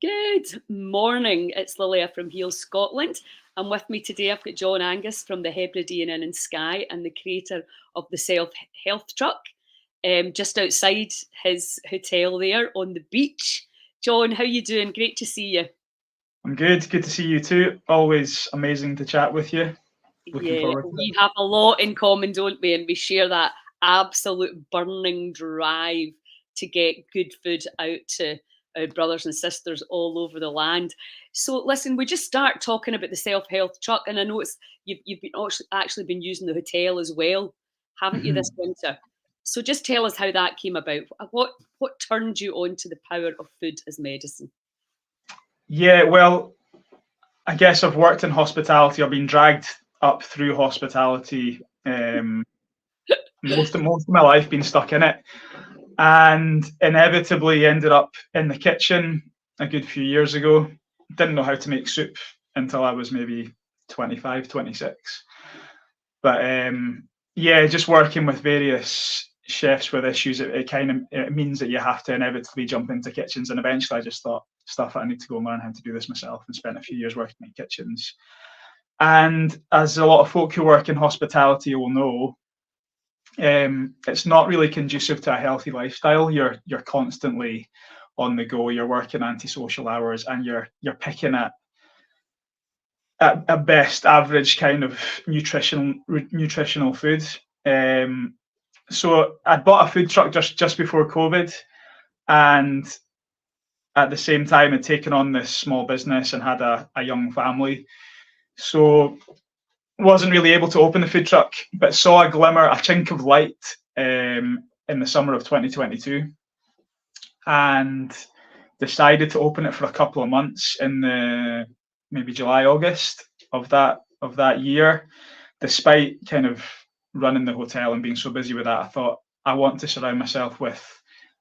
Good morning. It's Lilia from Heal Scotland. And with me today, I've got John Angus from the Hebridean Inn in Skye and the creator of the Self Health Truck, just outside his hotel there on the beach. John, how you doing? Great to see you. I'm good. Good to see you too. Always amazing to chat with you. Looking Yeah, forward to we it. have a lot in common, don't we? And we share that absolute burning drive to get good food out to our brothers and sisters all over the land. So, listen, we just start talking about the self-help truck, and I know you've been actually been using the hotel as well, haven't you, this Mhm. winter? So, just tell us how that came about. What turned you on to the power of food as medicine? Yeah, well, I guess I've worked in hospitality. I've been dragged up through hospitality most of my life, been stuck in it, and inevitably ended up in the kitchen a good few years ago. Didn't know how to make soup until I was maybe 25, 26. But yeah, just working with various chefs with issues, it means that you have to inevitably jump into kitchens. And eventually, I just thought, stuff, I need to go and learn how to do this myself, and spent a few years working in kitchens. And as a lot of folk who work in hospitality will know, it's not really conducive to a healthy lifestyle. You're constantly on the go. You're working antisocial hours, and you're picking at best average kind of nutritional food. So I bought a food truck just before COVID, and at the same time had taken on this small business and had a young family. So wasn't really able to open the food truck, but saw a glimmer, a chink of light in the summer of 2022, and decided to open it for a couple of months in the maybe July, August of that year. Despite kind of running the hotel and being so busy with that, I thought I want to surround myself with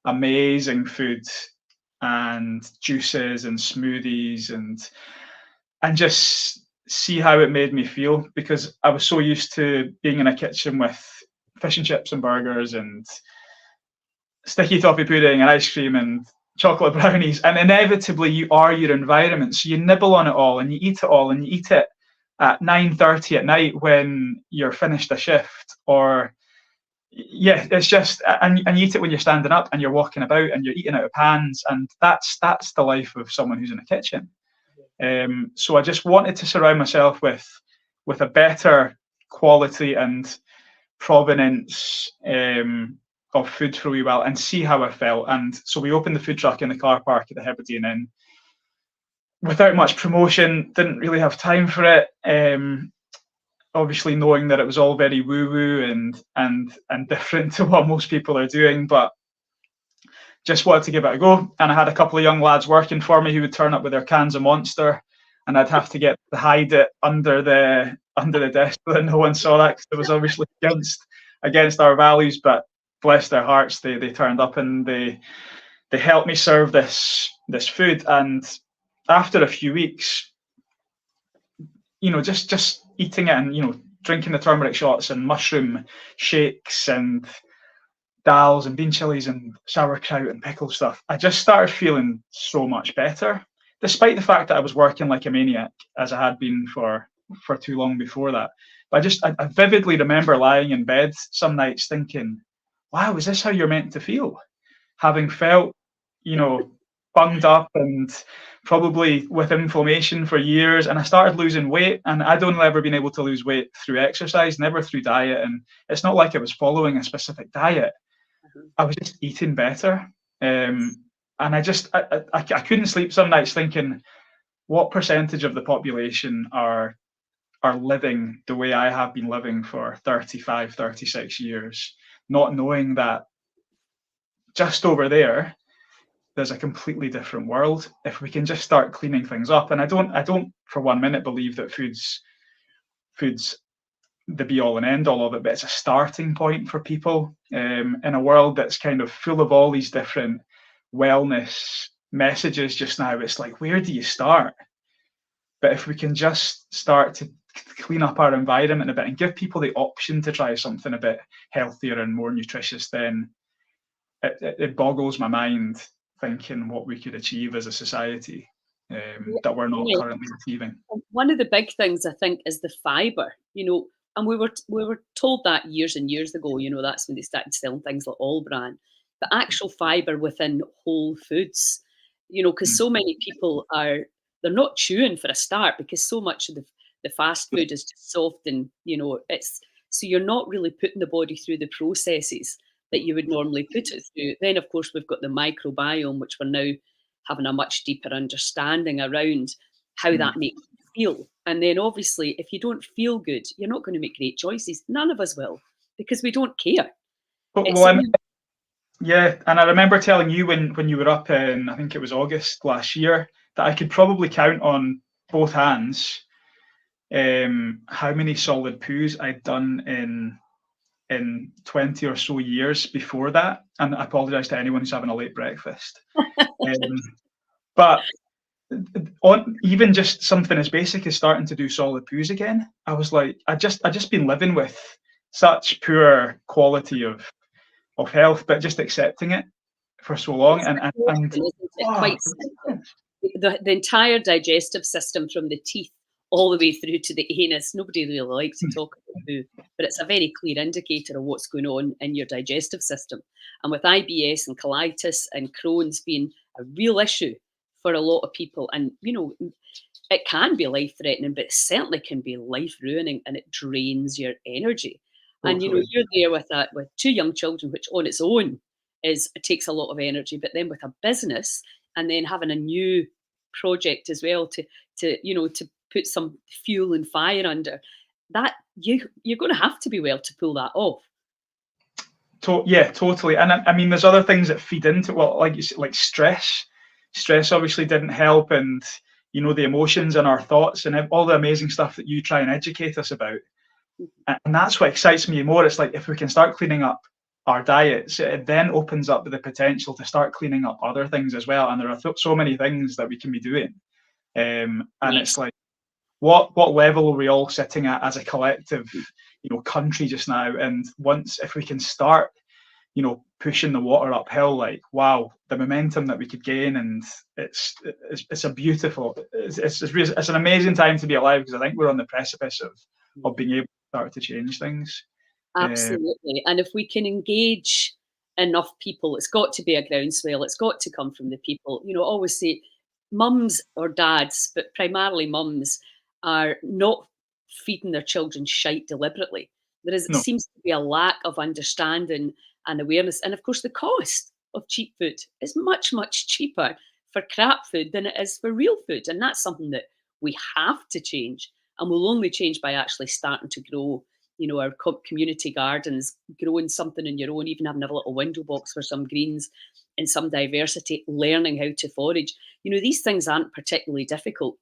amazing food and juices and smoothies and just see how it made me feel, because I was so used to being in a kitchen with fish and chips and burgers and sticky toffee pudding and ice cream and chocolate brownies, and inevitably you are your environment, so you nibble on it all and you eat it all, and you eat it at 9:30 at night when you're finished a shift, or yeah, it's just, and you eat it when you're standing up and you're walking about and you're eating out of pans, and that's the life of someone who's in a kitchen. So I just wanted to surround myself with a better quality and provenance of food for a wee while and see how I felt. And so we opened the food truck in the car park at the Hebridean Inn without much promotion. Didn't really have time for it. Obviously, knowing that it was all very woo woo and different to what most people are doing, but just wanted to give it a go. And I had a couple of young lads working for me who would turn up with their cans of Monster, and I'd have to get to hide it under the desk so that no one saw that, because it was obviously against our values. But bless their hearts, they turned up and they helped me serve this food. And after a few weeks, just eating it and drinking the turmeric shots and mushroom shakes and dals and bean chilies and sauerkraut and pickle stuff, I just started feeling so much better, despite the fact that I was working like a maniac, as I had been for too long before that. But I vividly remember lying in bed some nights thinking, wow, is this how you're meant to feel? Having felt, you know, bunged up and probably with inflammation for years. And I started losing weight, and I'd only ever been able to lose weight through exercise, never through diet. And it's not like I was following a specific diet. I was just eating better. And I couldn't sleep some nights thinking, what percentage of the population are living the way I have been living for 35, 36 years, not knowing that just over there's a completely different world if we can just start cleaning things up. And I don't for 1 minute believe that food's the be all and end all of it, but it's a starting point for people in a world that's kind of full of all these different wellness messages just now. It's like, where do you start? But if we can just start to clean up our environment a bit and give people the option to try something a bit healthier and more nutritious, then it boggles my mind thinking what we could achieve as a society. that we're not Yeah. currently receiving. One of the big things I think is the fibre, and we were told that years and years ago, that's when they started selling things like All Bran. The actual fibre within whole foods, because Mm. so many people they're not chewing for a start because so much of the fast food is just soft and, it's so you're not really putting the body through the processes that you would normally put it through. Then, of course, we've got the microbiome, which we're now having a much deeper understanding around how Mm. that makes you feel. And then obviously, if you don't feel good, you're not going to make great choices. None of us will, because we don't care. It's Well, yeah, and I remember telling you when you were up in, I think it was August last year, that I could probably count on both hands how many solid poos I'd done in 20 or so years before that. And I apologise to anyone who's having a late breakfast. But on even just something as basic as starting to do solid poos again, I was like, I just been living with such poor quality of health, but just accepting it for so long, it's and isn't it? oh, Quite simple. The entire digestive system from the teeth all the way through to the anus. Nobody really likes to talk about poo, but it's a very clear indicator of what's going on in your digestive system. And with IBS and colitis and Crohn's being a real issue for a lot of people, and it can be life threatening, but it certainly can be life ruining, and it drains your energy. And totally. you're there with two young children, which on its own it takes a lot of energy, but then with a business and then having a new project as well to put some fuel and fire under that, you're going to have to be well to pull that off. Yeah, totally. And I mean, there's other things that feed into, well, like you said, like stress. Stress obviously didn't help, and the emotions and our thoughts and all the amazing stuff that you try and educate us about. And that's what excites me more. It's like if we can start cleaning up our diets, it then opens up the potential to start cleaning up other things as well. And there are so many things that we can be doing. And Yes. it's like, what level are we all sitting at as a collective, country just now? And if we can start, pushing the water uphill, like, wow, the momentum that we could gain, and it's a beautiful, it's an amazing time to be alive, because I think we're on the precipice of being able to start to change things. Absolutely. And if we can engage enough people, it's got to be a groundswell. It's got to come from the people. I always say mums or dads, but primarily mums, are not feeding their children shite deliberately. No, Seems to be a lack of understanding and awareness. And of course, the cost of cheap food is much, much cheaper for crap food than it is for real food. And that's something that we have to change. And we'll only change by actually starting to grow our community gardens, growing something on your own, even having a little window box for some greens and some diversity, learning how to forage. These things aren't particularly difficult.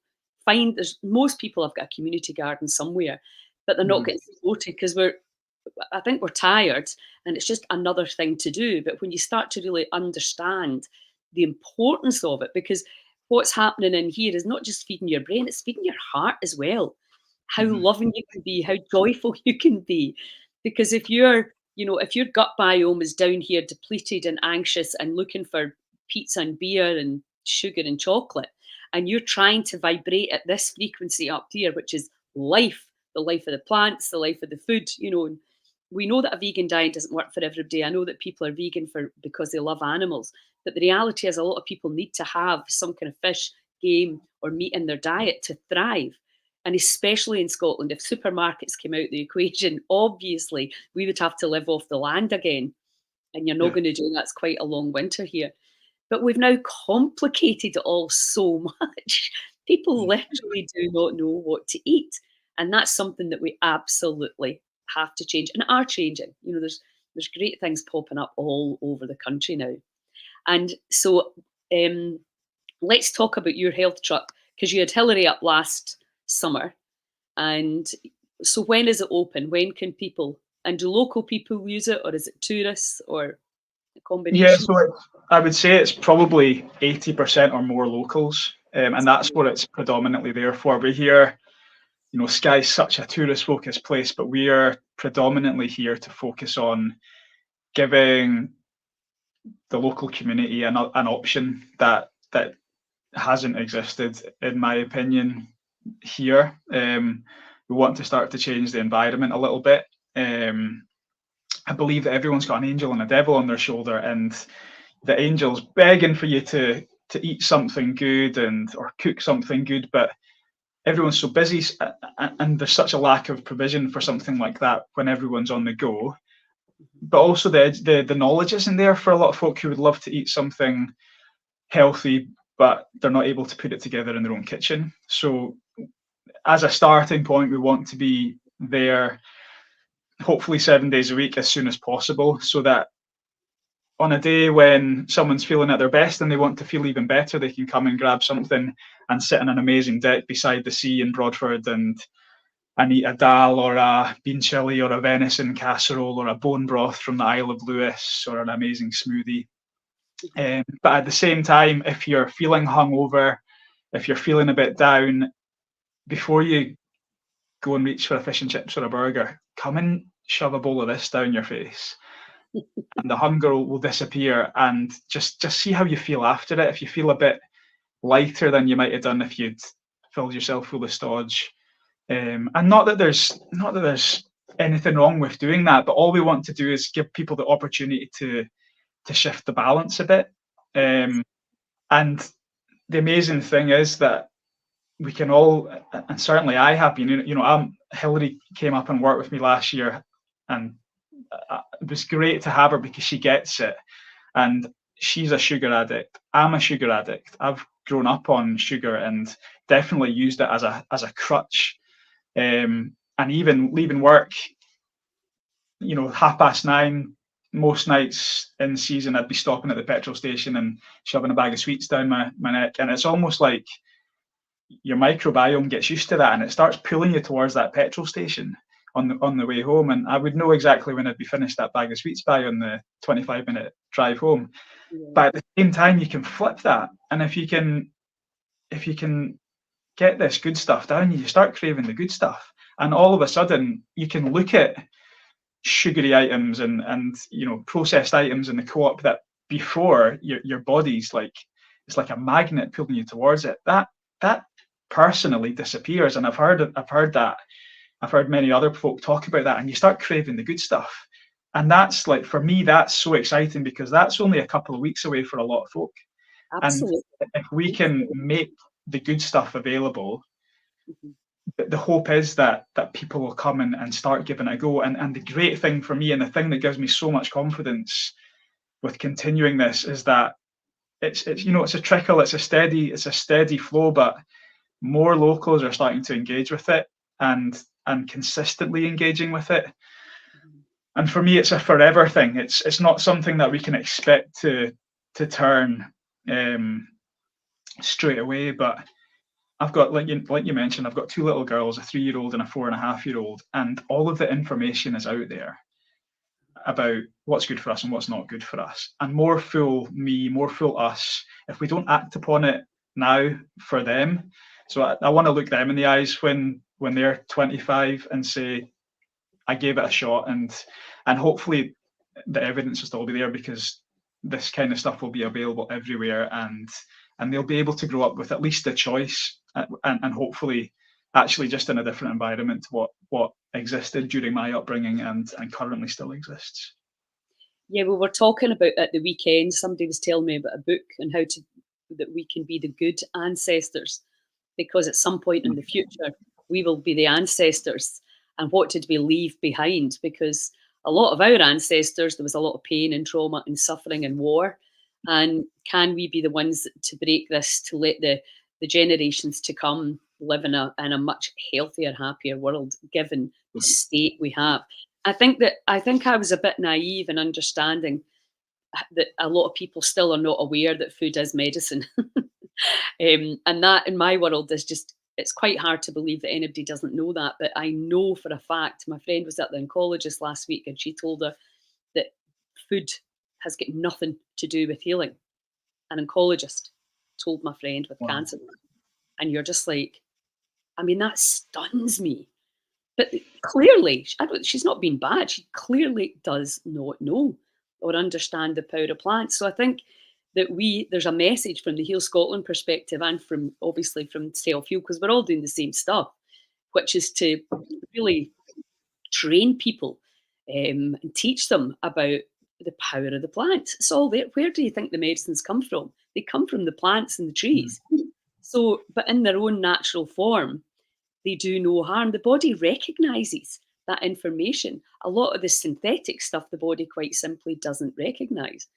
Most people have got a community garden somewhere, but they're not getting supported because I think we're tired, and it's just another thing to do. But when you start to really understand the importance of it, because what's happening in here is not just feeding your brain, it's feeding your heart as well. How loving you can be, how joyful you can be. Because if your gut biome is down here depleted and anxious and looking for pizza and beer and sugar and chocolate, and you're trying to vibrate at this frequency up here, which is life, the life of the plants, the life of the food, and we know that a vegan diet doesn't work for everybody. I know that people are vegan because they love animals, but the reality is a lot of people need to have some kind of fish, game, or meat in their diet to thrive. And especially in Scotland, if supermarkets came out the equation, obviously we would have to live off the land again. And you're not yeah, going to do that. It's quite a long winter here. But we've now complicated it all so much. People literally do not know what to eat. And that's something that we absolutely have to change and are changing. There's great things popping up all over the country now. And so let's talk about your health truck, because you had Hillary up last summer. And so when is it open? When can people, and do local people use it, or is it tourists, or a yeah. combination? So I would say it's probably 80% or more locals, and that's what it's predominantly there for. We're here, Skye is such a tourist-focused place, but we are predominantly here to focus on giving the local community an option that hasn't existed, in my opinion, here. We want to start to change the environment a little bit. I believe that everyone's got an angel and a devil on their shoulder, and the angel's begging for you to eat something good or cook something good, but everyone's so busy, and there's such a lack of provision for something like that when everyone's on the go. But also the knowledge isn't there for a lot of folk who would love to eat something healthy, but they're not able to put it together in their own kitchen. So as a starting point, we want to be there hopefully 7 days a week as soon as possible, so that on a day when someone's feeling at their best and they want to feel even better, they can come and grab something and sit on an amazing deck beside the sea in Broadford and eat a dal or a bean chili or a venison casserole or a bone broth from the Isle of Lewis or an amazing smoothie. But at the same time, if you're feeling hungover, if you're feeling a bit down, before you go and reach for a fish and chips or a burger, come and shove a bowl of this down your face. And the hunger will disappear, and just see how you feel after it. If you feel a bit lighter than you might have done if you'd filled yourself full of stodge, and not that there's anything wrong with doing that, but all we want to do is give people the opportunity to shift the balance a bit. And the amazing thing is that we can all, and certainly I have been, Hilary came up and worked with me last year, and it was great to have her because she gets it. And she's a sugar addict. I'm a sugar addict. I've grown up on sugar and definitely used it as a crutch. And even leaving work, 9:30, most nights in season, I'd be stopping at the petrol station and shoving a bag of sweets down my neck. And it's almost like your microbiome gets used to that, and it starts pulling you towards that petrol station on the way home. And I would know exactly when I'd be finished that bag of sweets by on the 25-minute drive home. Yeah. But at the same time, you can flip that, and if you can get this good stuff down, you start craving the good stuff, and all of a sudden you can look at sugary items and processed items in the co-op that before your body's like, it's like a magnet pulling you towards it. That personally disappears, and I've heard many other folk talk about that, and you start craving the good stuff. And that's, like, for me, that's so exciting, because that's only a couple of weeks away for a lot of folk. Absolutely. And if we can make the good stuff available, the hope is that people will come and start giving it a go. And the great thing for me, and the thing that gives me so much confidence with continuing this, is that it's a trickle, it's a steady flow, but more locals are starting to engage with it and consistently engaging with it. And for me, it's a forever thing. It's not something that we can expect to turn straight away. But I've got, like you mentioned, I've got two little girls, a 3-year-old and a 4.5-year-old, and all of the information is out there about what's good for us and what's not good for us. And more fool me, more fool us, if we don't act upon it now for them. So I want to look them in the eyes when they're 25 and say, I gave it a shot, and hopefully the evidence will still be there, because this kind of stuff will be available everywhere, and they'll be able to grow up with at least a choice, and hopefully actually just in a different environment to what existed during my upbringing and currently still exists. Yeah, we were talking about at the weekend, somebody was telling me about a book and how that we can be the good ancestors, because at some point in the future we will be the ancestors. And what did we leave behind? Because a lot of our ancestors, there was a lot of pain and trauma and suffering and war. And can we be the ones to break this, to let the generations to come live in a much healthier, happier world, given the state we have? I think I was a bit naive in understanding that a lot of people still are not aware that food is medicine. And that in my world is just, it's quite hard to believe that anybody doesn't know that. But I know for a fact, my friend was at the oncologist last week, and she told her that food has got nothing to do with healing. An oncologist told my friend with cancer. And you're just like, I mean, that stuns me. But clearly, she's not being bad. She clearly does not know or understand the power of plants. So I think that there's a message from the Heal Scotland perspective and from obviously from Self-Heal, because we're all doing the same stuff, which is to really train people and teach them about the power of the plants. It's all there. Where do you think the medicines come from? They come from the plants and the trees. So, but in their own natural form, they do no harm. The body recognizes that information. A lot of the synthetic stuff, the body quite simply doesn't recognize.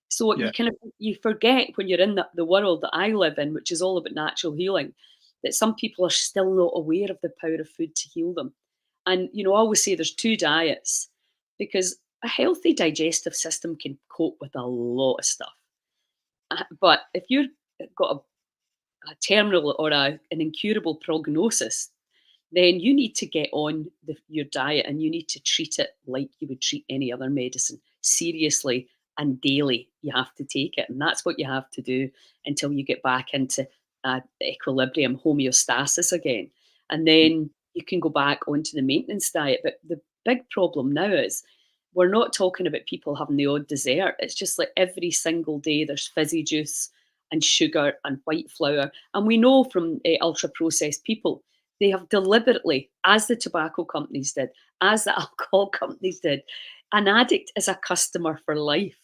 So Yeah. you forget when you're in the world that I live in, which is all about natural healing, that some people are still not aware of the power of food to heal them. And I always say there's two diets, because a healthy digestive system can cope with a lot of stuff. But if you've got a terminal or an incurable prognosis, then you need to get on your diet and you need to treat it like you would treat any other medicine, seriously and daily. You have to take it, and that's what you have to do until you get back into equilibrium, homeostasis again, and then you can go back onto the maintenance diet. But the big problem now is we're not talking about people having the odd dessert. It's just like every single day there's fizzy juice and sugar and white flour, and we know from ultra processed people, they have deliberately, as the tobacco companies did, as the alcohol companies did, an addict is a customer for life.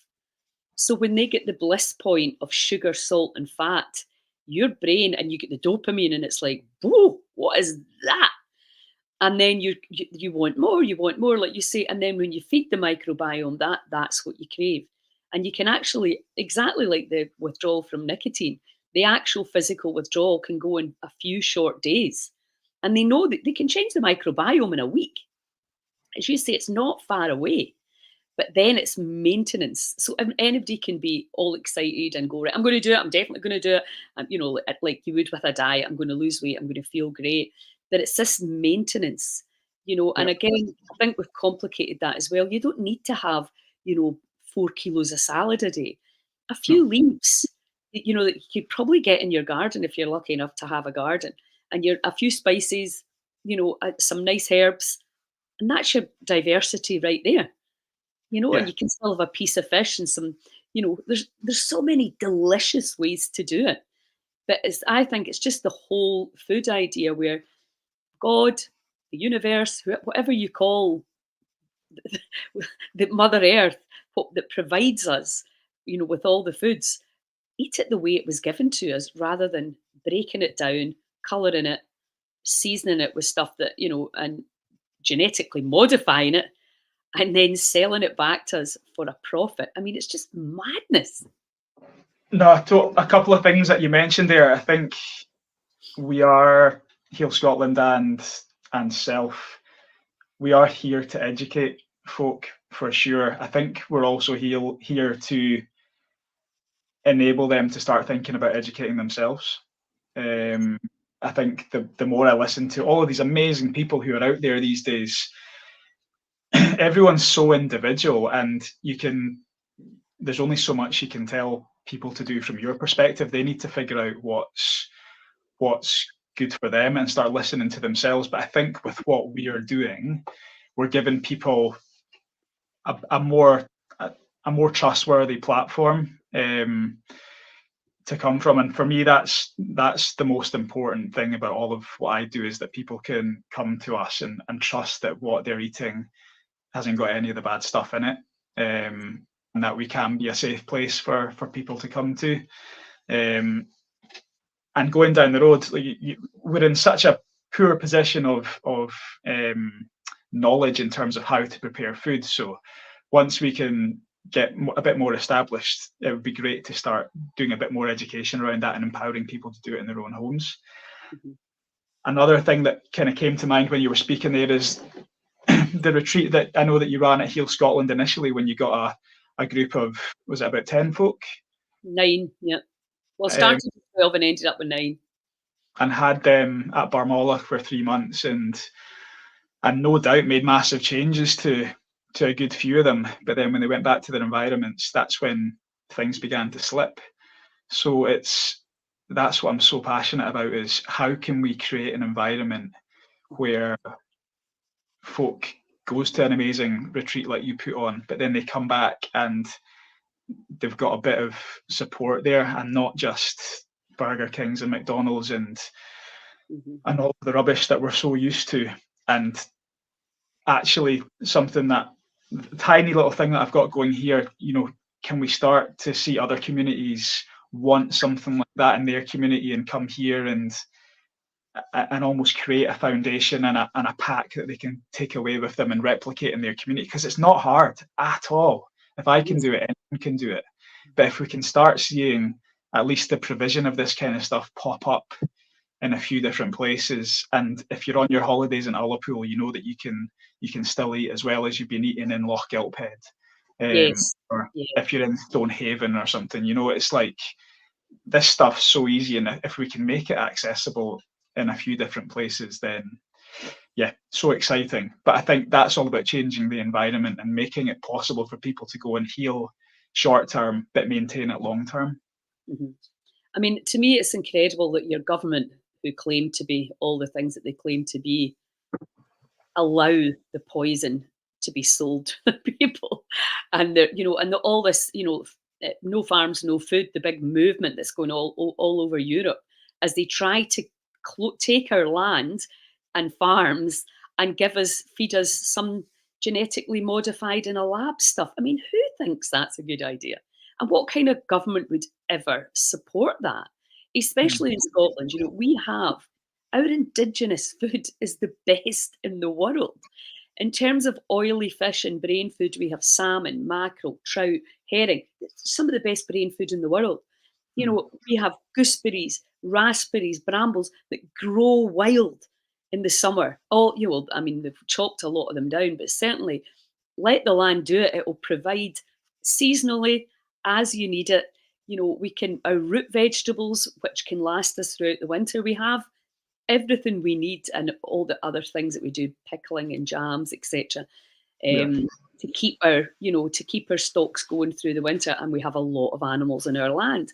So when they get the bliss point of sugar, salt, and fat, your brain, and you get the dopamine, and it's like, whoa, what is that? And then you want more, like you say. And then when you feed the microbiome, that's what you crave. And you can actually, exactly like the withdrawal from nicotine, the actual physical withdrawal can go in a few short days. And they know that they can change the microbiome in a week. As you say, it's not far away. But then it's maintenance. So anybody can be all excited and go, right, I'm going to do it. I'm definitely going to do it. Like you would with a diet, I'm going to lose weight. I'm going to feel great. But it's this maintenance, and again, I think we've complicated that as well. You don't need to have, 4 kilos of salad a day. A few leaves, that you could probably get in your garden if you're lucky enough to have a garden, and a few spices, some nice herbs, and that's your diversity right there. And you can still have a piece of fish and some, there's so many delicious ways to do it. But I think it's just the whole food idea where God, the universe, whatever you call the Mother Earth, that provides us, with all the foods, eat it the way it was given to us rather than breaking it down, colouring it, seasoning it with stuff that, and genetically modifying it and then selling it back to us for a profit. I mean, it's just madness. No, a couple of things that you mentioned there. I think we are Heal Scotland and Self. We are here to educate folk for sure. I think we're also here to enable them to start thinking about educating themselves. I think the more I listen to all of these amazing people who are out there these days, everyone's so individual, and there's only so much you can tell people to do from your perspective. They need to figure out what's good for them and start listening to themselves. But I think with what we are doing, we're giving people a more trustworthy platform to come from. And for me, that's the most important thing about all of what I do, is that people can come to us and trust that what they're eating hasn't got any of the bad stuff in it, and that we can be a safe place for people to come to. And going down the road, we're in such a poor position of knowledge in terms of how to prepare food. So once we can get a bit more established, it would be great to start doing a bit more education around that and empowering people to do it in their own homes. Mm-hmm. Another thing that kind of came to mind when you were speaking there is the retreat that I know that you ran at Heal Scotland initially, when you got a group of, was it about 10 folk? 9, yeah. Well, started with 12 and ended up with 9. And had them at Barmalla for 3 months, and no doubt made massive changes to a good few of them. But then when they went back to their environments, that's when things began to slip. So that's what I'm so passionate about, is how can we create an environment where folk goes to an amazing retreat like you put on, but then they come back and they've got a bit of support there, and not just Burger Kings and McDonald's and all the rubbish that we're so used to. And actually, something that tiny little thing that I've got going here, can we start to see other communities want something like that in their community and come here and almost create a foundation and a pack that they can take away with them and replicate in their community? Because it's not hard at all. If I can do it, anyone can do it. But if we can start seeing at least the provision of this kind of stuff pop up in a few different places, and if you're on your holidays in Ullapool, you know that you can still eat as well as you've been eating in Loch Gilphead. Or if you're in Stonehaven or something, it's like this stuff's so easy, and if we can make it accessible in a few different places, then so exciting. But I think that's all about changing the environment and making it possible for people to go and heal short term but maintain it long term. I mean, to me, it's incredible that your government, who claim to be all the things that they claim to be, allow the poison to be sold to people, and all this, no farms, no food, the big movement that's going all over Europe, as they try to take our land and farms and feed us some genetically modified in a lab stuff. I mean, who thinks that's a good idea? And what kind of government would ever support that? Especially in Scotland, we have our indigenous food is the best in the world. In terms of oily fish and brain food, we have salmon, mackerel, trout, herring, some of the best brain food in the world. We have gooseberries, raspberries, brambles that grow wild in the summer. They've chopped a lot of them down, but certainly let the land do it. It will provide seasonally as you need it. Our root vegetables, which can last us throughout the winter, we have everything we need, and all the other things that we do, pickling and jams, etc. To keep our stocks going through the winter. And we have a lot of animals in our land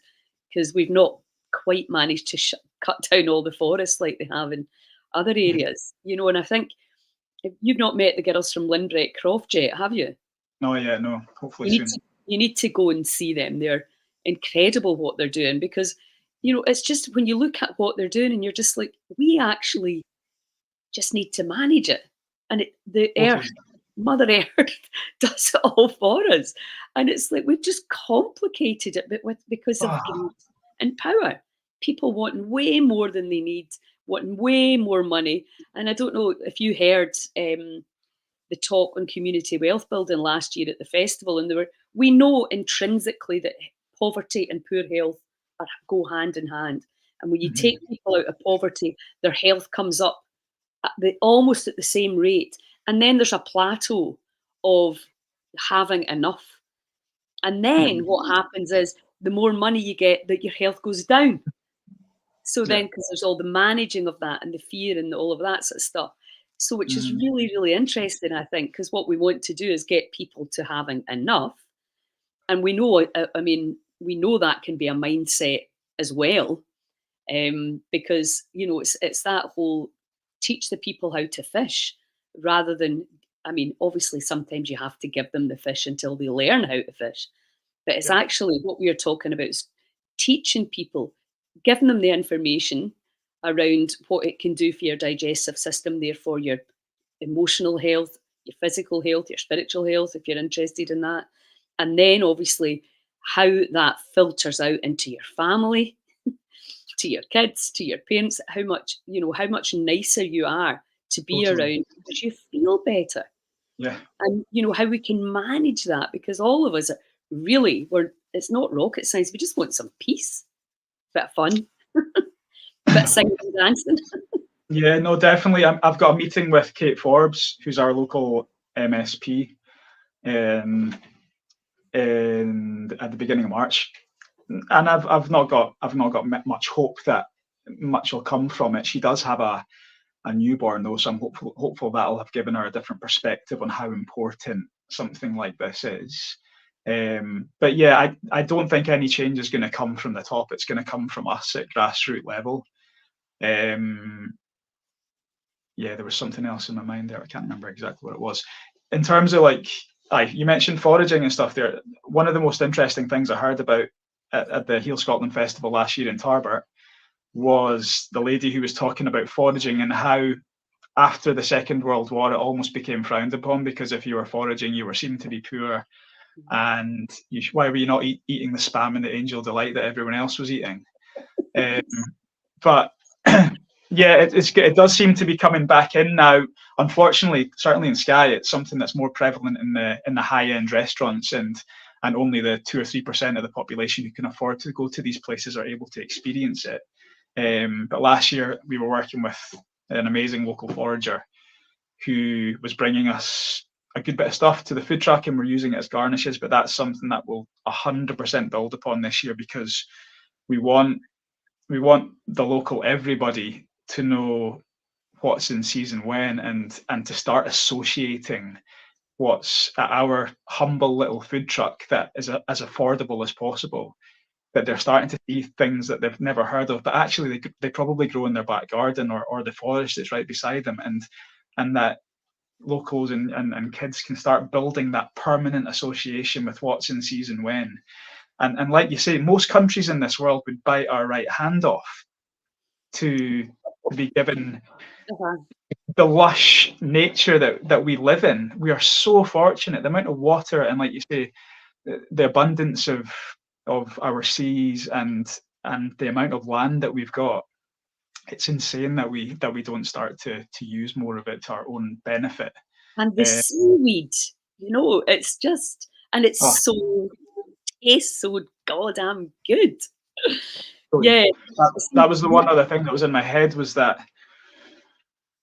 because we've not quite managed to cut down all the forests like they have in other areas. And I think you've not met the girls from Lynbrett Croft yet, have you? No, no. Hopefully soon. You need to go and see them. They're incredible what they're doing, because it's just when you look at what they're doing and you're just like, we actually just need to manage it. And Mother Earth does it all for us. And it's like, we've just complicated it because of greed and power. People wanting way more than they need, wanting way more money. And I don't know if you heard the talk on community wealth building last year at the festival. And we know intrinsically that poverty and poor health go hand in hand. And when you take people out of poverty, their health comes up almost at the same rate. And then there's a plateau of having enough. And then what happens is the more money you get, that your health goes down. So then, because there's all the managing of that and the fear and all of that sort of stuff. So which is really, really interesting, I think, because what we want to do is get people to having enough. And we know, we know that can be a mindset as well, because, it's that whole teach the people how to fish rather than, obviously sometimes you have to give them the fish until they learn how to fish. But it's actually what we are talking about is teaching people, giving them the information around what it can do for your digestive system, therefore your emotional health, your physical health, your spiritual health, if you're interested in that. And then obviously how that filters out into your family, to your kids, to your parents, how much nicer you are to be around because you feel better. Yeah. And how we can manage that, because all of us really, it's not rocket science, we just want some peace, bit of fun, bit of singing and dancing. Yeah, no, definitely. I've got a meeting with Kate Forbes, who's our local MSP, at the beginning of March, and I've not got much hope that much will come from it. She does have a newborn though, so I'm hopeful that'll have given her a different perspective on how important something like this is. But yeah, I don't think any change is going to come from the top. It's going to come from us at grassroots level. Yeah, there was something else in my mind there. I can't remember exactly what it was. In terms of like you mentioned foraging and stuff there. One of the most interesting things I heard about at the Heal Scotland Festival last year in Tarbert was the lady who was talking about foraging and how after the Second World War it almost became frowned upon, because if you were foraging you were seen to be poor, and why were you not eating the spam and the angel delight that everyone else was eating? But yeah, it does seem to be coming back in now. Unfortunately, certainly in Skye, it's something that's more prevalent in the high-end restaurants, and only the 2 or 3% of the population who can afford to go to these places are able to experience it. But last year we were working with an amazing local forager who was bringing us a good bit of stuff to the food truck, and we're using it as garnishes. But that's something that we'll 100% build upon this year, because we want the local everybody to know what's in season when, and to start associating what's at our humble little food truck that is as affordable as possible, that they're starting to see things that they've never heard of, but actually they probably grow in their back garden, or the forest that's right beside them, and that locals and kids can start building that permanent association with what's in season when. And like you say, most countries in this world would bite our right hand off to be given the lush nature that we live in. We are so fortunate. The amount of water, and like you say, the abundance of our seas, and the amount of land that we've got. It's insane that we don't start to use more of it to our own benefit. And the seaweed, it's just, and it's tastes so goddamn good. Yeah. That was the one other thing that was in my head, was that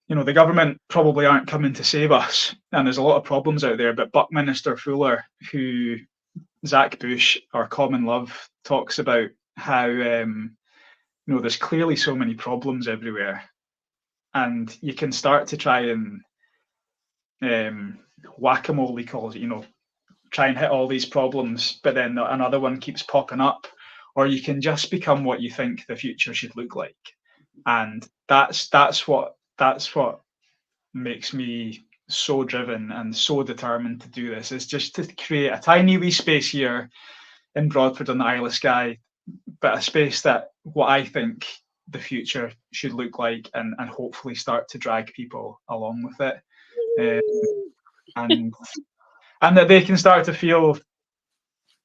the government probably aren't coming to save us, and there's a lot of problems out there, but Buckminster Fuller, who Zach Bush, our common love, talks about how there's clearly so many problems everywhere, and you can start to try and whack-a-mole, he calls it, try and hit all these problems, but then another one keeps popping up, or you can just become what you think the future should look like. And that's what makes me so driven and so determined to do this, is just to create a tiny wee space here in Broadford on the Isle of Skye, but a space that what I think the future should look like, and hopefully start to drag people along with it, and that they can start to feel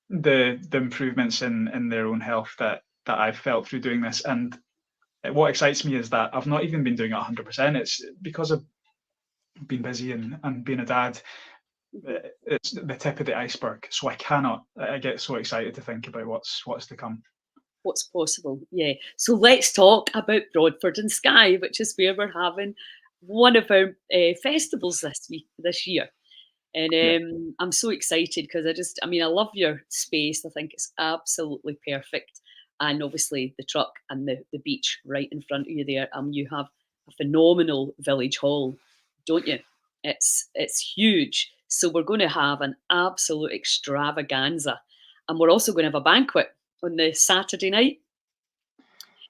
the improvements in their own health that I've felt through doing this. And what excites me is that I've not even been doing it 100%. It's because I've been busy and being a dad. It's the tip of the iceberg. So I get so excited to think about what's to come. What's possible, yeah. So let's talk about Broadford and Skye, which is where we're having one of our festivals this year. And I'm so excited because I love your space. I think it's absolutely perfect. And obviously the truck and the beach right in front of you there. You have a phenomenal village hall, don't you? It's huge. So we're going to have an absolute extravaganza. And we're also going to have a banquet on the Saturday night.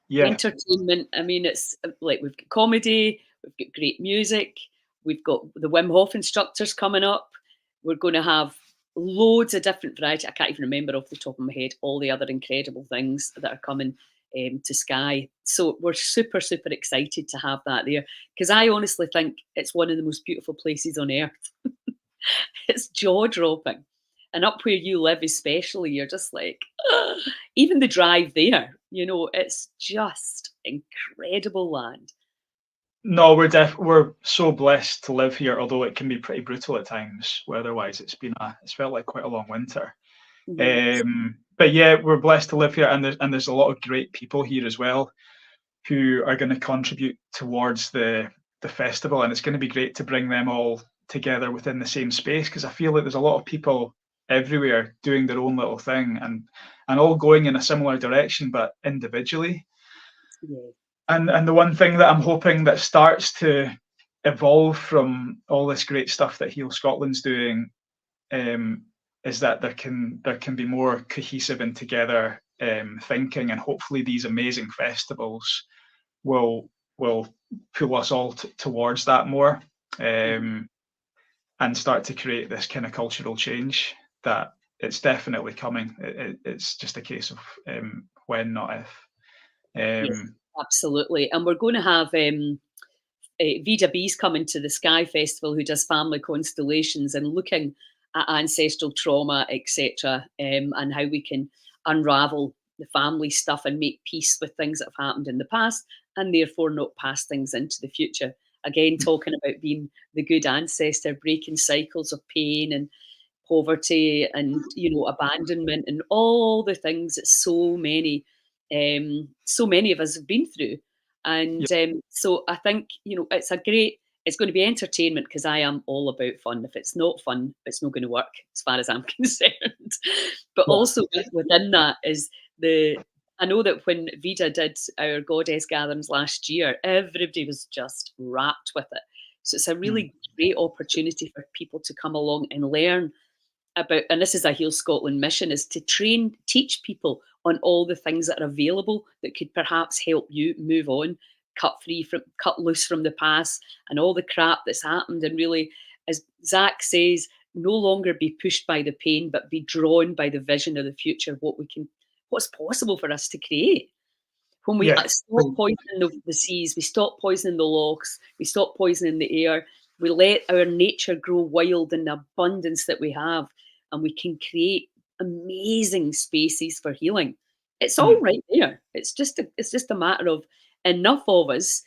Yeah. Entertainment. It's like we've got comedy, we've got great music, we've got the Wim Hof instructors coming up. We're going to have loads of different variety. I can't even remember off the top of my head all the other incredible things that are coming to Skye. So we're super, super excited to have that there, because I honestly think it's one of the most beautiful places on earth. It's jaw-dropping. And up where you live especially, you're just like, ugh. Even the drive there, it's just incredible land. No, we're so blessed to live here, although it can be pretty brutal at times weather-wise. It's felt like quite a long winter. But yeah, we're blessed to live here, and there's a lot of great people here as well who are going to contribute towards the festival, and it's going to be great to bring them all together within the same space, because I feel like there's a lot of people everywhere doing their own little thing and all going in a similar direction, but individually. Yeah. And the one thing that I'm hoping that starts to evolve from all this great stuff that Heal Scotland's doing is that there can be more cohesive and together thinking, and hopefully these amazing festivals will pull us all towards that more. And and start to create this kind of cultural change that it's definitely coming. It's just a case of when, not if. Yes, Um, absolutely. And we're going to have Vida B's coming to the Skye Festival, who does family constellations and looking at ancestral trauma, etc., and how we can unravel the family stuff and make peace with things that have happened in the past and therefore not pass things into the future. Again, talking about being the good ancestor, breaking cycles of pain and poverty and abandonment and all the things that so many of us have been through. yeah, And so I think it's going to be entertainment because I am all about fun. If it's not fun, it's not going to work as far as I'm concerned. But yeah, also within that is I know that when Vida did our goddess gatherings last year, everybody was just wrapped with it. So it's a mm, really great opportunity for people to come along and learn about, and this is a Heal Scotland mission, is to teach people on all the things that are available that could perhaps help you move on, cut loose from the past and all the crap that's happened, and really, as Zach says, no longer be pushed by the pain, but be drawn by the vision of the future, what's possible for us to create. When we yeah, stop poisoning the seas, we stop poisoning the lochs, we stop poisoning the air, we let our nature grow wild in the abundance that we have, and we can create amazing spaces for healing. It's all mm. right there. It's just a matter of enough of us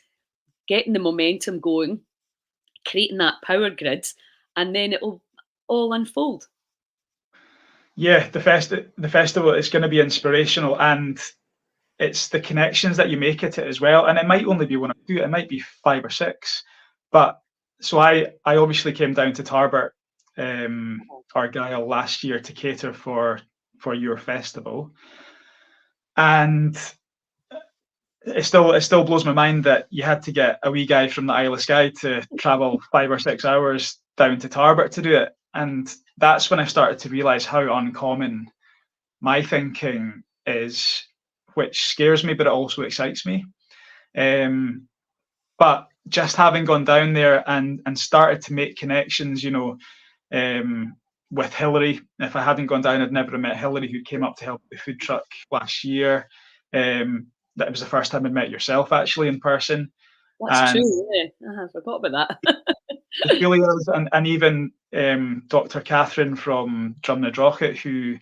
getting the momentum going, creating that power grid, and then it'll all unfold. Yeah. The festival is going to be inspirational, and it's the connections that you make at it as well. And it might only be one or two, it might be five or six. But so I obviously came down to Tarbert, Argyll last year to cater for your festival, and it still blows my mind that you had to get a wee guy from the Isle of Skye to travel 5 or 6 hours down to Tarbert to do it. And that's when I started to realise how uncommon my thinking is, which scares me, but it also excites me. But just having gone down there and started to make connections, with Hillary. If I hadn't gone down, I'd never have met Hillary, who came up to help the food truck last year. That was the first time I'd met yourself actually in person, That's and true. Yeah, I forgot about that. it really is. And even Dr. Catherine from Drumnadrochit, who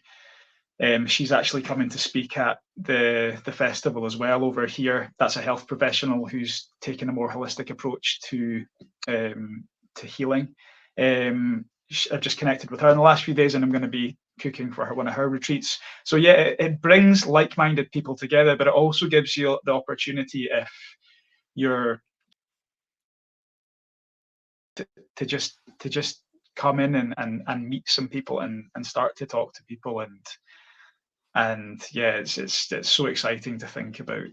she's actually coming to speak at the festival as well over here. That's a health professional who's taken a more holistic approach to healing. I've just connected with her in the last few days, and I'm going to be cooking for her one of her retreats. So yeah, it brings like-minded people together, but it also gives you the opportunity, if you're to just come in and meet some people and start to talk to people, and yeah, it's so exciting to think about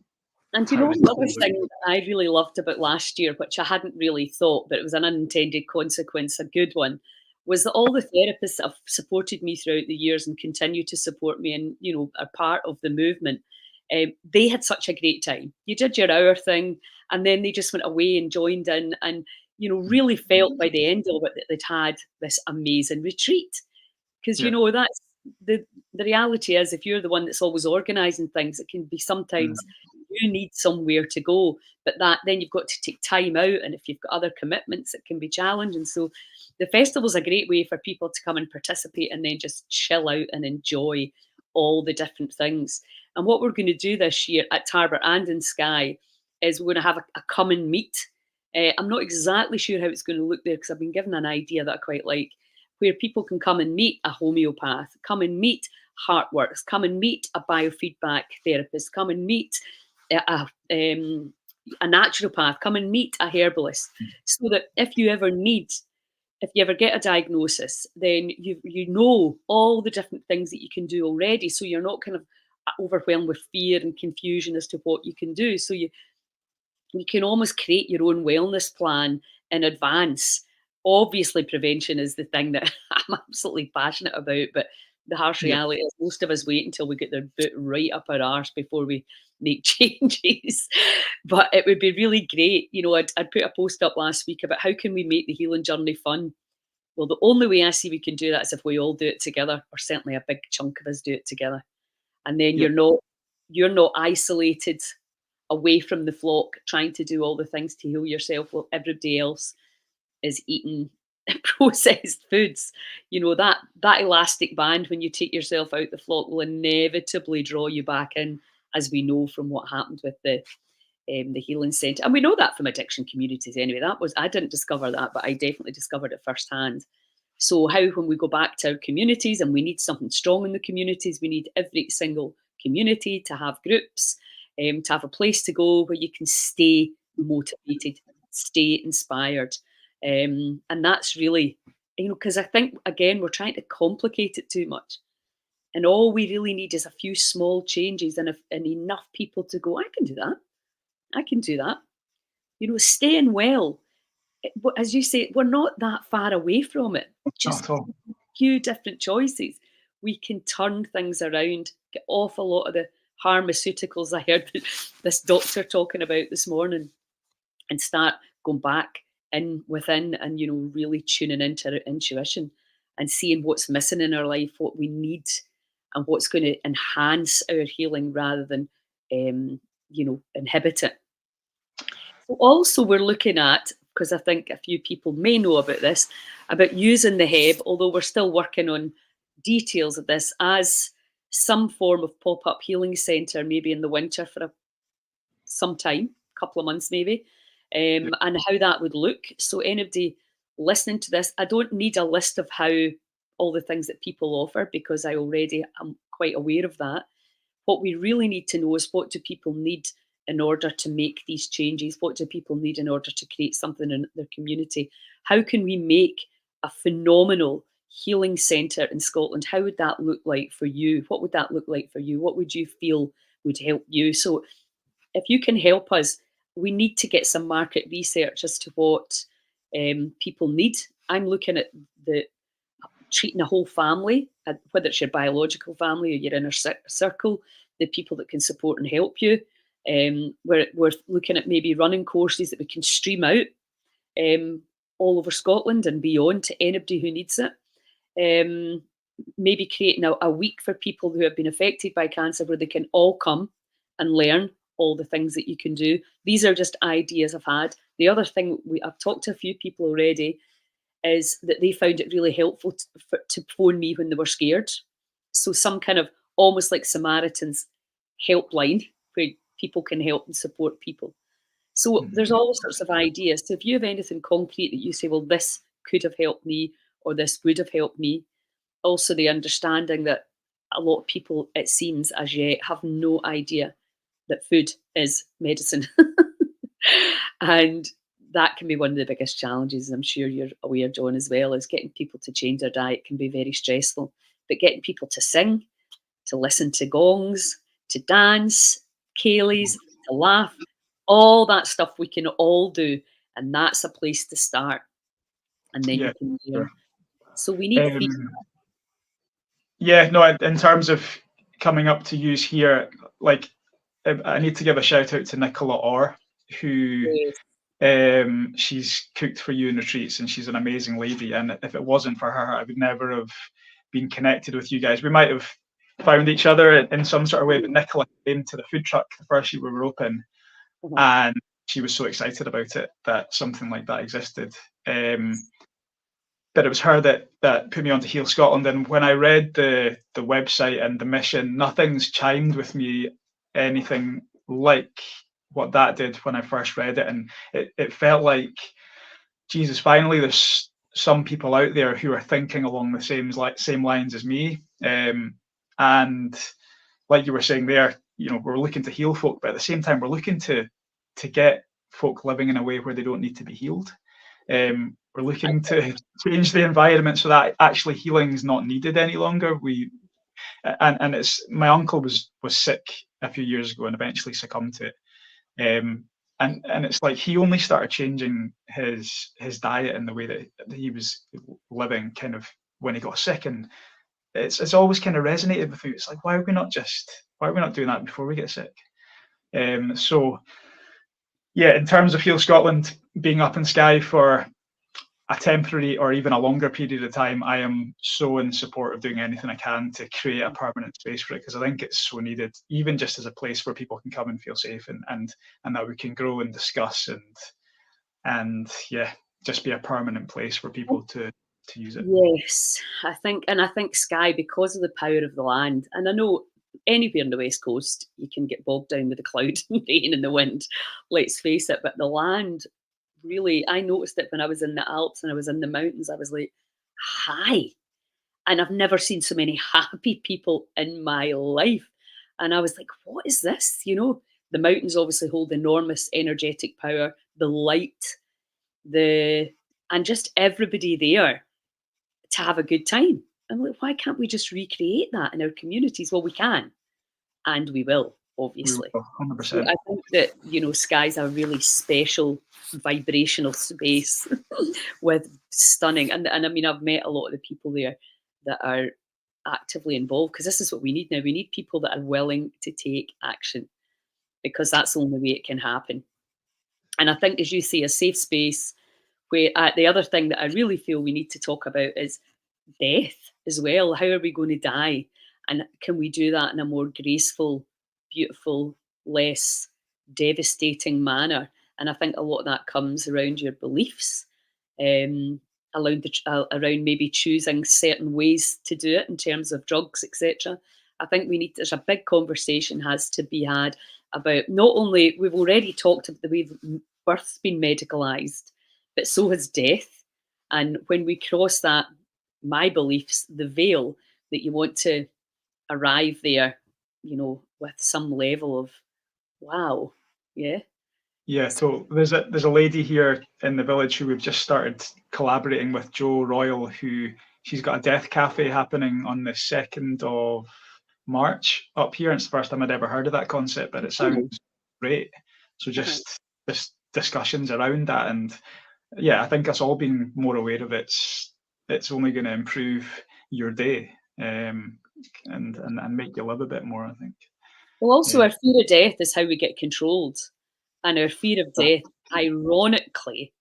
And how this the will other look. thing that I really loved about last year, which I hadn't really thought, but it was an unintended consequence, a good one, was that all the therapists that have supported me throughout the years and continue to support me and, are part of the movement, they had such a great time. You did your hour thing, and then they just went away and joined in and, really felt by the end of it that they'd had this amazing retreat. Because, Yeah. that's the reality is, if you're the one that's always organising things, it can be Mm. sometimes you need somewhere to go, but that then you've got to take time out, and if you've got other commitments, it can be challenging. So the festival's a great way for people to come and participate and then just chill out and enjoy all the different things. And what we're going to do this year at Tarbert and in Skye is we're going to have a come and meet. I'm not exactly sure how it's going to look there because I've been given an idea that I quite like, where people can come and meet a homeopath, come and meet Heartworks, come and meet a biofeedback therapist, come and meet a naturopath, come and meet a herbalist, so that if you ever get a diagnosis, then you know all the different things that you can do already, so you're not kind of overwhelmed with fear and confusion as to what you can do. So you can almost create your own wellness plan in advance. Obviously, prevention is the thing that I'm absolutely passionate about, but the harsh Yeah. reality is most of us wait until we get their boot right up our arse before we make changes. But it would be really great. I'd put a post up last week about how can we make the healing journey fun. Well, the only way I see we can do that is if we all do it together, or certainly a big chunk of us do it together. And then Yeah. you're not isolated away from the flock trying to do all the things to heal yourself while everybody else is eating processed foods. That elastic band when you take yourself out the flock will inevitably draw you back in, as we know from what happened with the healing centre. And we know that from addiction communities anyway. I didn't discover that, but I definitely discovered it firsthand. So how, when we go back to our communities and we need something strong in the communities, we need every single community to have groups, to have a place to go where you can stay motivated, stay inspired. And that's really, because I think, again, we're trying to complicate it too much. And all we really need is a few small changes and enough people to go, I can do that. I can do that. Staying well. But as you say, we're not that far away from it. Not Just at all. a few different choices. We can turn things around, get off a lot of the pharmaceuticals I heard this doctor talking about this morning, and start going back in within and, really tuning into our intuition and seeing what's missing in our life, what we need, and what's going to enhance our healing rather than, inhibit it. So also we're looking at, because I think a few people may know about this, about using the Heb, although we're still working on details of this, as some form of pop-up healing centre, maybe in the winter for some time, a couple of months maybe, and how that would look. So anybody listening to this, I don't need a list of how all the things that people offer, because I already am quite aware of that. What we really need to know is, what do people need in order to make these changes? What do people need in order to create something in their community? How can we make a phenomenal healing centre in Scotland? How would that look like for you? What would that look like for you? What would you feel would help you? So if you can help us, we need to get some market research as to what people need. I'm looking at treating a whole family, whether it's your biological family or your inner circle, the people that can support and help you. We're looking at maybe running courses that we can stream out all over Scotland and beyond to anybody who needs it. Maybe creating a week for people who have been affected by cancer where they can all come and learn all the things that you can do. These are just ideas I've had. The other thing, I've talked to a few people already, is that they found it really helpful to phone me when they were scared. So some kind of almost like Samaritan's helpline where people can help and support people. So there's all sorts of ideas. So if you have anything concrete that you say, well, this could have helped me, or this would have helped me. Also the understanding that a lot of people, it seems as yet, have no idea that food is medicine. And that can be one of the biggest challenges. I'm sure you're aware, John, as well, is getting people to change their diet can be very stressful. But getting people to sing, to listen to gongs, to dance, ceilidhs, to laugh, all that stuff we can all do. And that's a place to start. And then you can learn. So we need feedback. Yeah, no, in terms of coming up to use here, like, I need to give a shout out to Nicola Orr, who she's cooked for you in retreats, and she's an amazing lady. And if it wasn't for her, I would never have been connected with you guys. We might have found each other in some sort of way, but Nicola came to the food truck the first year we were open, and she was so excited about it, that something like that existed. But it was her that put me onto Heal Scotland. And when I read the website and the mission, nothing's chimed with me anything like what that did when I first read it. And it felt like, Jesus, finally there's some people out there who are thinking along the same lines as me. And like you were saying there, we're looking to heal folk, but at the same time, we're looking to get folk living in a way where they don't need to be healed. We're looking to change the environment so that actually healing is not needed any longer. And it's, my uncle was sick a few years ago and eventually succumbed to it. And it's like he only started changing his diet and the way that he was living kind of when he got sick, and it's always kind of resonated with you. It's like, why are we not doing that before we get sick? So yeah, in terms of Heal Scotland being up in Skye for a temporary or even a longer period of time, I am so in support of doing anything I can to create a permanent space for it, because I think it's so needed, even just as a place where people can come and feel safe, and that we can grow and discuss and yeah, just be a permanent place for people to use it. Yes, I think Skye, because of the power of the land, and I know anywhere on the West Coast you can get bogged down with the cloud and rain and the wind, let's face it, but the land really, I noticed it when I was in the Alps and I was in the mountains. I was like, hi. And I've never seen so many happy people in my life. And I was like, what is this? You know, the mountains obviously hold enormous energetic power, the light, and just everybody there to have a good time. I'm like, why can't we just recreate that in our communities? Well, we can, and we will, We obviously. will, So 100%. I think that, Skye's a really special vibrational space with stunning, and I mean, I've met a lot of the people there that are actively involved, because this is what we need now. We need people that are willing to take action, because that's the only way it can happen. And I think, as you say, a safe space where the other thing that I really feel we need to talk about is death as well. How are we going to die? And can we do that in a more graceful, beautiful, less devastating manner? And I think a lot of that comes around your beliefs, um, around maybe choosing certain ways to do it in terms of drugs, etc. I think there's a big conversation has to be had about, not only, we've already talked about the way birth's been medicalised, but so has death. And when we cross that, my beliefs, the veil, that you want to arrive there, with some level of wow, yeah. Yeah, so there's a lady here in the village who we've just started collaborating with, Jo Royal, who she's got a death cafe happening on the 2nd of March up here. It's the first time I'd ever heard of that concept, but it sounds great. So just discussions around that, and yeah, I think us all being more aware of it's only going to improve your day, and make you live a bit more, I think. Well, also, Yeah. our fear of death is how we get controlled, and our fear of death, ironically,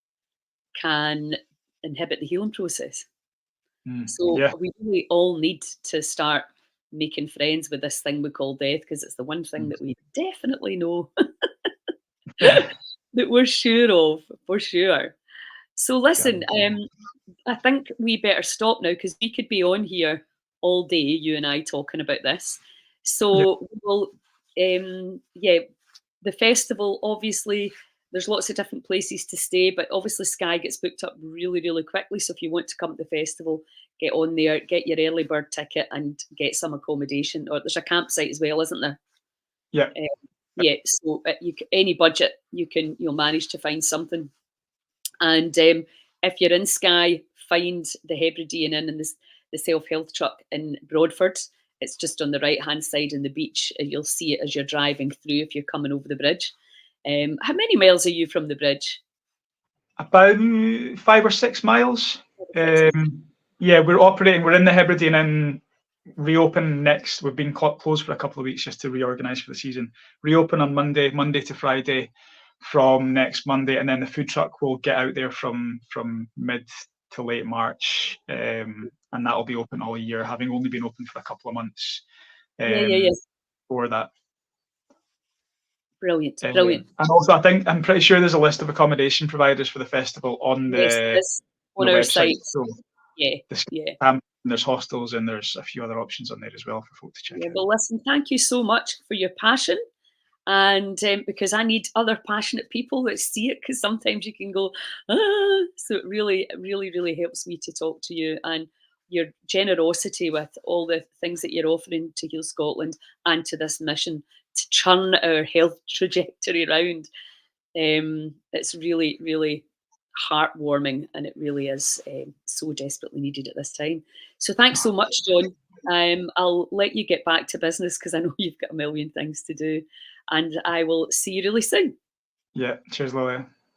can inhibit the healing process. So Yeah. we really all need to start making friends with this thing we call death, because it's the one thing that we definitely know that we're sure of, for sure. So listen, I think we better stop now, because we could be on here all day, you and I, talking about this. Yeah. So we'll, yeah, the festival, obviously, there's lots of different places to stay, but obviously Skye gets booked up really, really quickly. So if you want to come to the festival, get on there, get your early bird ticket and get some accommodation. Or there's a campsite as well, isn't there? Yeah. Yeah, so any budget, you'll manage to find something. And if you're in Skye, find the Hebridean Inn and the self-help truck in Broadford. It's just on the right-hand side on the beach, and you'll see it as you're driving through if you're coming over the bridge. How many miles are you from the bridge? About 5 or 6 miles. Yeah, we're in the Hebridean Inn, reopen next. We've been closed for a couple of weeks just to reorganise for the season. Reopen on Monday to Friday from next Monday, and then the food truck will get out there from mid to late March, and that'll be open all year, having only been open for a couple of months Yeah. before that. Brilliant. And also, I'm pretty sure there's a list of accommodation providers for the festival on Yes, on the our website. site. So Yeah. there's hostels, and there's a few other options on there as well for folk to check out. Well, listen, thank you so much for your passion. And because I need other passionate people that see it, because sometimes you can go, so it really, really, really helps me to talk to you, and your generosity with all the things that you're offering to Heal Scotland and to this mission to turn our health trajectory around. It's really, really heartwarming, and it really is so desperately needed at this time. So thanks so much, John. I'll let you get back to business, because I know you've got a million things to do, and I will see you really soon. Yeah, cheers, Lilia.